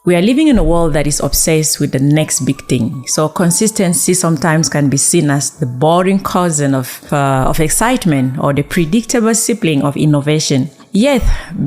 We are living in a world that is obsessed with the next big thing. So consistency sometimes can be seen as the boring cousin of excitement or the predictable sibling of innovation. Yet,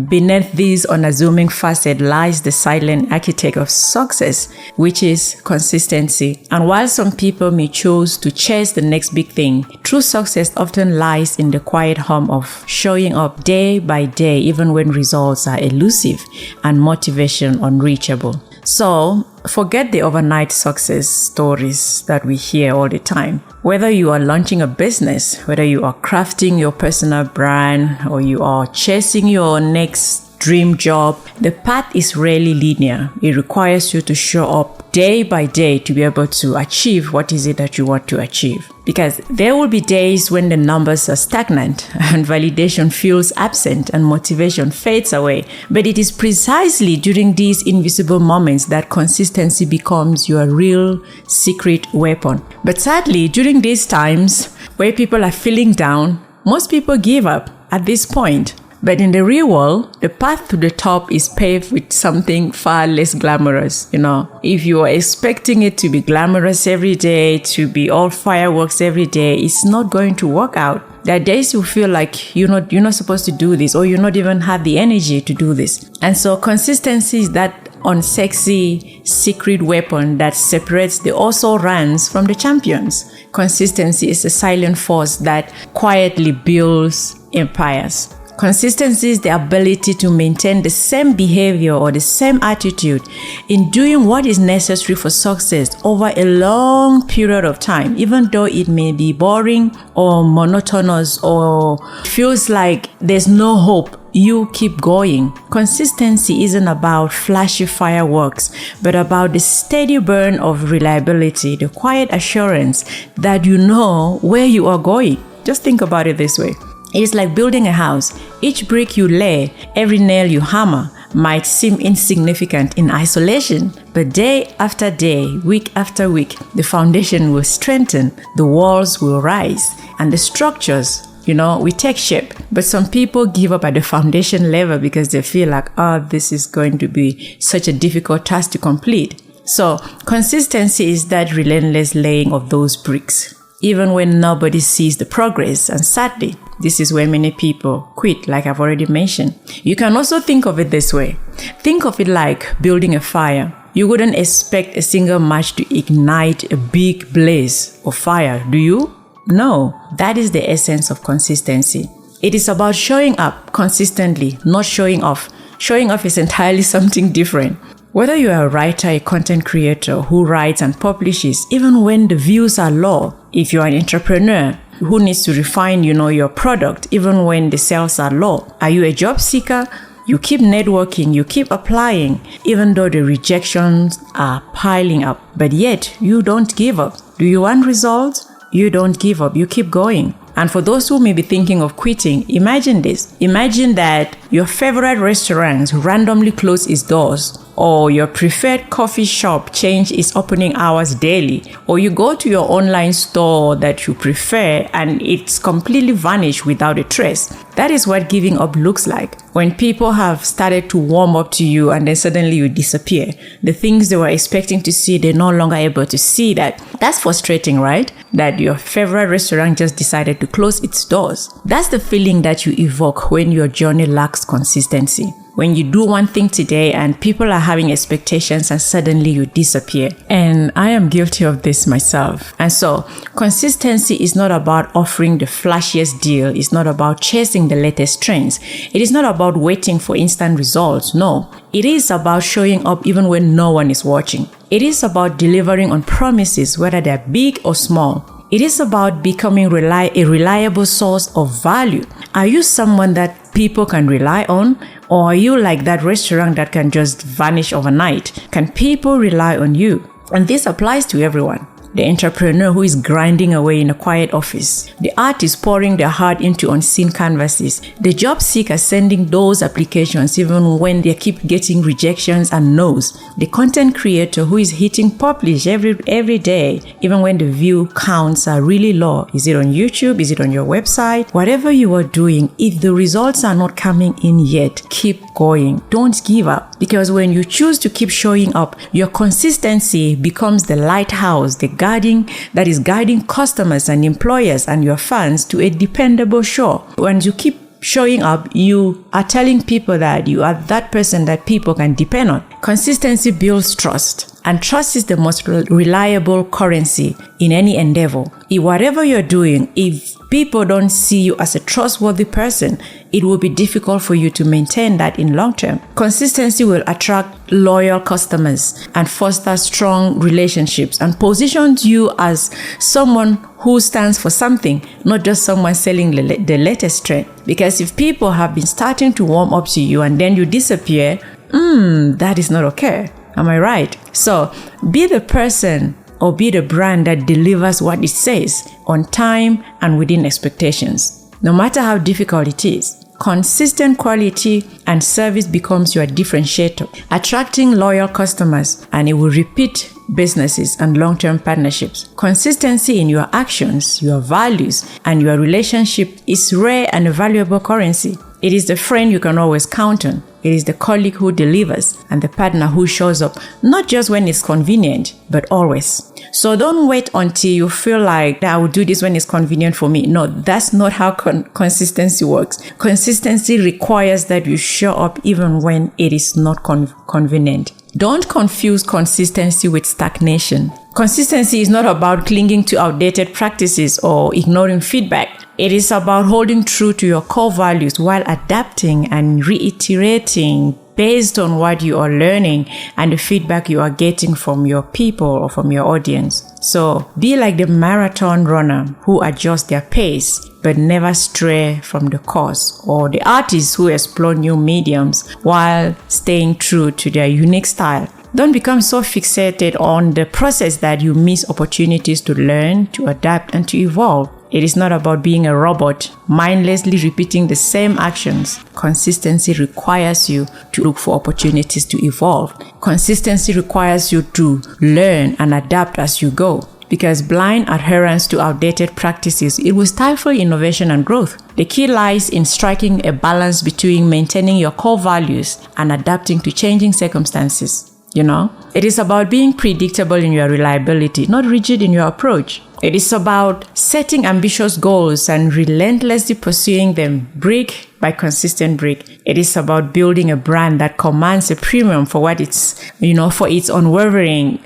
beneath this unassuming facet lies the silent architect of success, which is consistency. And while some people may choose to chase the next big thing, true success often lies in the quiet hum of showing up day by day, even when results are elusive and motivation unreachable. So, forget the overnight success stories that we hear all the time. Whether you are launching a business, whether you are crafting your personal brand, or you are chasing your next dream job, the path is rarely linear. It requires you to show up day by day to be able to achieve what is it that you want to achieve. Because there will be days when the numbers are stagnant and validation feels absent and motivation fades away. But it is precisely during these invisible moments that consistency becomes your real secret weapon. But sadly, during these times where people are feeling down, most people give up at this point. But in the real world, the path to the top is paved with something far less glamorous. If you are expecting it to be glamorous every day, to be all fireworks every day, it's not going to work out. There are days you feel like you're not supposed to do this, or you're not even have the energy to do this. And so consistency is that unsexy secret weapon that separates the also-rans from the champions. Consistency is a silent force that quietly builds empires. Consistency is the ability to maintain the same behavior or the same attitude in doing what is necessary for success over a long period of time, even though it may be boring or monotonous or feels like there's no hope. You keep going. Consistency isn't about flashy fireworks, but about the steady burn of reliability, the quiet assurance that you know where you are going. Just think about it this way. It's like building a house. Each brick you lay, every nail you hammer might seem insignificant in isolation, but day after day, week after week, the foundation will strengthen, the walls will rise, and the structures, we take shape. But some people give up at the foundation level because they feel like, this is going to be such a difficult task to complete. So consistency is that relentless laying of those bricks, even when nobody sees the progress. And sadly, this is where many people quit, like I've already mentioned. You can also think of it this way. Think of it like building a fire. You wouldn't expect a single match to ignite a big blaze of fire, do you? No, that is the essence of consistency. It is about showing up consistently, not showing off. Showing off is entirely something different. Whether you are a writer, a content creator who writes and publishes, even when the views are low, if you are an entrepreneur who needs to refine, your product, even when the sales are low, are you a job seeker? You keep networking, you keep applying, even though the rejections are piling up, but yet you don't give up. Do you want results? You don't give up, you keep going. And for those who may be thinking of quitting, imagine this. Imagine that your favorite restaurant randomly closes its doors, or your preferred coffee shop change its opening hours daily, or you go to your online store that you prefer and it's completely vanished without a trace. That is what giving up looks like. When people have started to warm up to you and then suddenly you disappear. The things they were expecting to see, they're no longer able to see that. That's frustrating, right? That your favorite restaurant just decided to close its doors. That's the feeling that you evoke when your journey lacks consistency. When you do one thing today and people are having expectations and suddenly you disappear. And I am guilty of this myself. And so consistency is not about offering the flashiest deal. It's not about chasing the latest trends. It is not about waiting for instant results. No, it is about showing up even when no one is watching. It is about delivering on promises, whether they're big or small. It is about becoming a reliable source of value. Are you someone that people can rely on? Or are you like that restaurant that can just vanish overnight? Can people rely on you? And this applies to everyone. the entrepreneur who is grinding away in a quiet office, the artist pouring their heart into unseen canvases, the job seeker sending those applications even when they keep getting rejections and no's, the content creator who is hitting publish every day even when the view counts are really low. Is it on YouTube? Is it on your website? Whatever you are doing, if the results are not coming in yet, keep going. Don't give up, because when you choose to keep showing up, your consistency becomes the lighthouse, the guarding that is guiding customers and employers and your fans to a dependable shore. When you keep showing up, you are telling people that you are that person that people can depend on. Consistency builds trust, and trust is the most reliable currency in any endeavor. If whatever you're doing, if people don't see you as a trustworthy person, it will be difficult for you to maintain that in long term. Consistency will attract loyal customers and foster strong relationships and positions you as someone who stands for something, not just someone selling the latest trend. Because if people have been starting to warm up to you and then you disappear, that is not okay. Am I right? So be the person or be the brand that delivers what it says on time and within expectations, no matter how difficult it is. Consistent quality and service becomes your differentiator, attracting loyal customers, and it will repeat businesses and long-term partnerships. Consistency in your actions, your values, and your relationship is rare and a valuable currency. It is the friend you can always count on. It is the colleague who delivers and the partner who shows up, not just when it's convenient, but always. So don't wait until you feel like I will do this when it's convenient for me. No, that's not how consistency works. Consistency requires that you show up even when it is not convenient. Don't confuse consistency with stagnation. Consistency is not about clinging to outdated practices or ignoring feedback. It is about holding true to your core values while adapting and reiterating based on what you are learning and the feedback you are getting from your people or from your audience. So be like the marathon runner who adjusts their pace but never stray from the course, or the artists who explore new mediums while staying true to their unique style. Don't become so fixated on the process that you miss opportunities to learn, to adapt, and to evolve. It is not about being a robot, mindlessly repeating the same actions. Consistency requires you to look for opportunities to evolve. Consistency requires you to learn and adapt as you go. Because blind adherence to outdated practices, it will stifle innovation and growth. The key lies in striking a balance between maintaining your core values and adapting to changing circumstances. It is about being predictable in your reliability, not rigid in your approach. It is about setting ambitious goals and relentlessly pursuing them brick by consistent brick. It is about building a brand that commands a premium for what it's, for its unwavering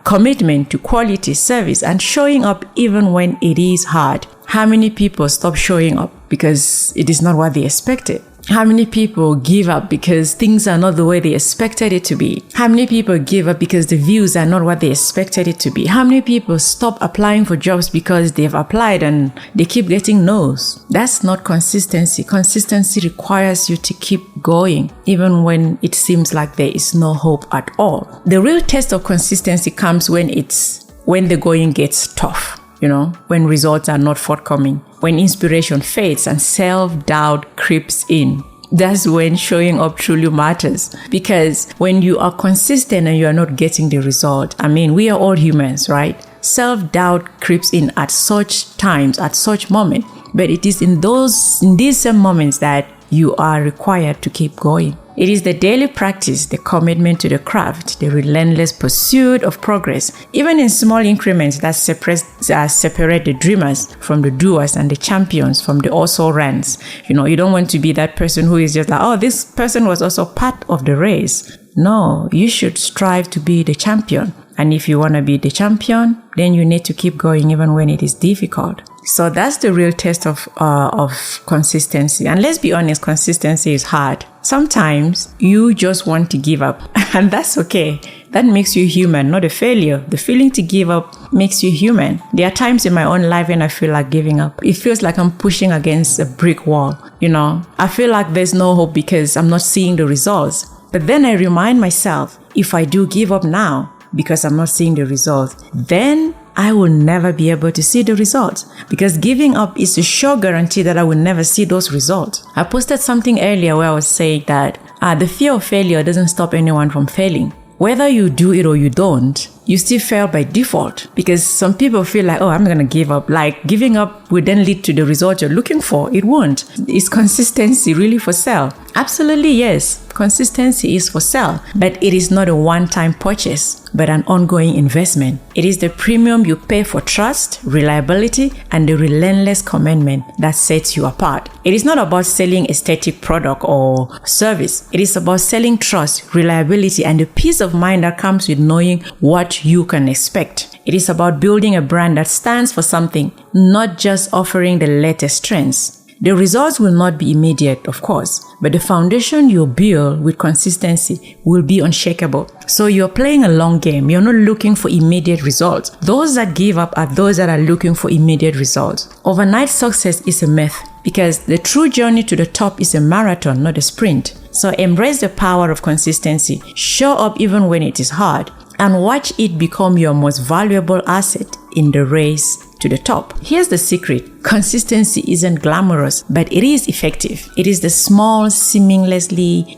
commitment to quality, service, and showing up even when it is hard. How many people stop showing up because it is not what they expected? How many people give up because things are not the way they expected it to be? How many people give up because the views are not what they expected it to be? How many people stop applying for jobs because they've applied and they keep getting no's? That's not consistency. Consistency requires you to keep going, even when it seems like there is no hope at all. The real test of consistency comes when the going gets tough. When results are not forthcoming, when inspiration fades and self-doubt creeps in. That's when showing up truly matters. Because when you are consistent and you are not getting the result, we are all humans, right? Self-doubt creeps in at such times, at such moments. But it is in these same moments that you are required to keep going. It is the daily practice, the commitment to the craft, the relentless pursuit of progress, even in small increments that separate the dreamers from the doers and the champions from the also-rans. You don't want to be that person who is just like, this person was also part of the race. No, you should strive to be the champion. And if you want to be the champion, then you need to keep going even when it is difficult. So that's the real test of consistency. And let's be honest, consistency is hard. Sometimes you just want to give up, and that's okay. That makes you human, not a failure. The feeling to give up makes you human. There are times in my own life when I feel like giving up. It feels like I'm pushing against a brick wall. I feel like there's no hope because I'm not seeing the results. But then I remind myself, if I do give up now because I'm not seeing the results, then I will never be able to see the results, because giving up is a sure guarantee that I will never see those results. I posted something earlier where I was saying that the fear of failure doesn't stop anyone from failing. Whether you do it or you don't, you still fail by default, because some people feel like, oh, I'm going to give up. Like giving up will then lead to the result you're looking for. It won't. Is consistency really for sale? Absolutely, yes. Consistency is for sale, but it is not a one-time purchase, but an ongoing investment. It is the premium you pay for trust, reliability, and the relentless commitment that sets you apart. It is not about selling a static product or service. It is about selling trust, reliability, and the peace of mind that comes with knowing what you can expect. It is about building a brand that stands for something, not just offering the latest trends. The results will not be immediate, of course, but the foundation you build with consistency will be unshakable. So you're playing a long game. You're not looking for immediate results. Those that give up are those that are looking for immediate results. Overnight success is a myth, because the true journey to the top is a marathon, not a sprint. So embrace the power of consistency. Show up even when it is hard, and watch it become your most valuable asset in the race to the top. Here's the secret. Consistency isn't glamorous, but it is effective. It is the small, seemingly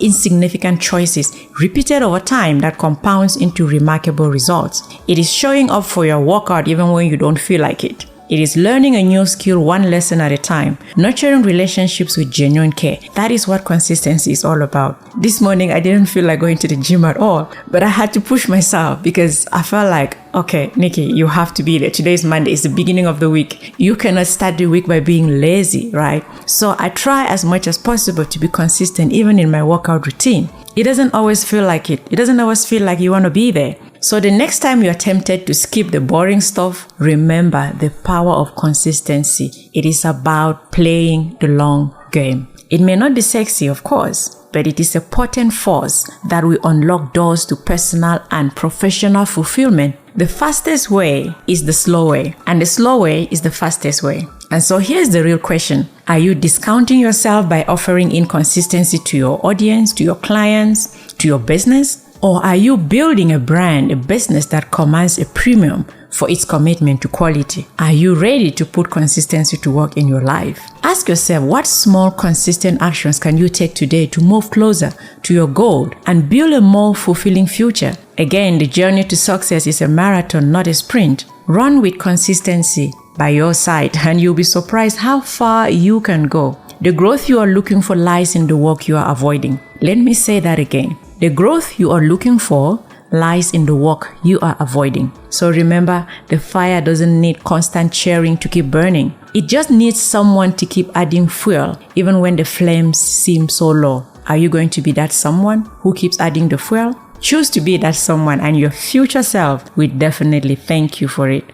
insignificant choices repeated over time that compounds into remarkable results. It is showing up for your workout even when you don't feel like it. It is learning a new skill one lesson at a time, nurturing relationships with genuine care. That is what consistency is all about. This morning, I didn't feel like going to the gym at all, but I had to push myself because I felt like, okay, Nikki, you have to be there. Today is Monday. It's the beginning of the week. You cannot start the week by being lazy, right? So I try as much as possible to be consistent even in my workout routine. It doesn't always feel like it. It doesn't always feel like you want to be there. So the next time you're tempted to skip the boring stuff, remember the power of consistency. It is about playing the long game. It may not be sexy, of course, but it is a potent force that will unlock doors to personal and professional fulfillment. The fastest way is the slow way, and the slow way is the fastest way. And so here's the real question. Are you discounting yourself by offering inconsistency to your audience, to your clients, to your business? Or are you building a brand, a business that commands a premium for its commitment to quality? Are you ready to put consistency to work in your life? Ask yourself, what small consistent actions can you take today to move closer to your goal and build a more fulfilling future? Again, the journey to success is a marathon, not a sprint. Run with consistency by your side, and you'll be surprised how far you can go. The growth you are looking for lies in the work you are avoiding. Let me say that again. The growth you are looking for lies in the work you are avoiding. So remember, the fire doesn't need constant cheering to keep burning. It just needs someone to keep adding fuel, even when the flames seem so low. Are you going to be that someone who keeps adding the fuel? Choose to be that someone, and your future self will definitely thank you for it.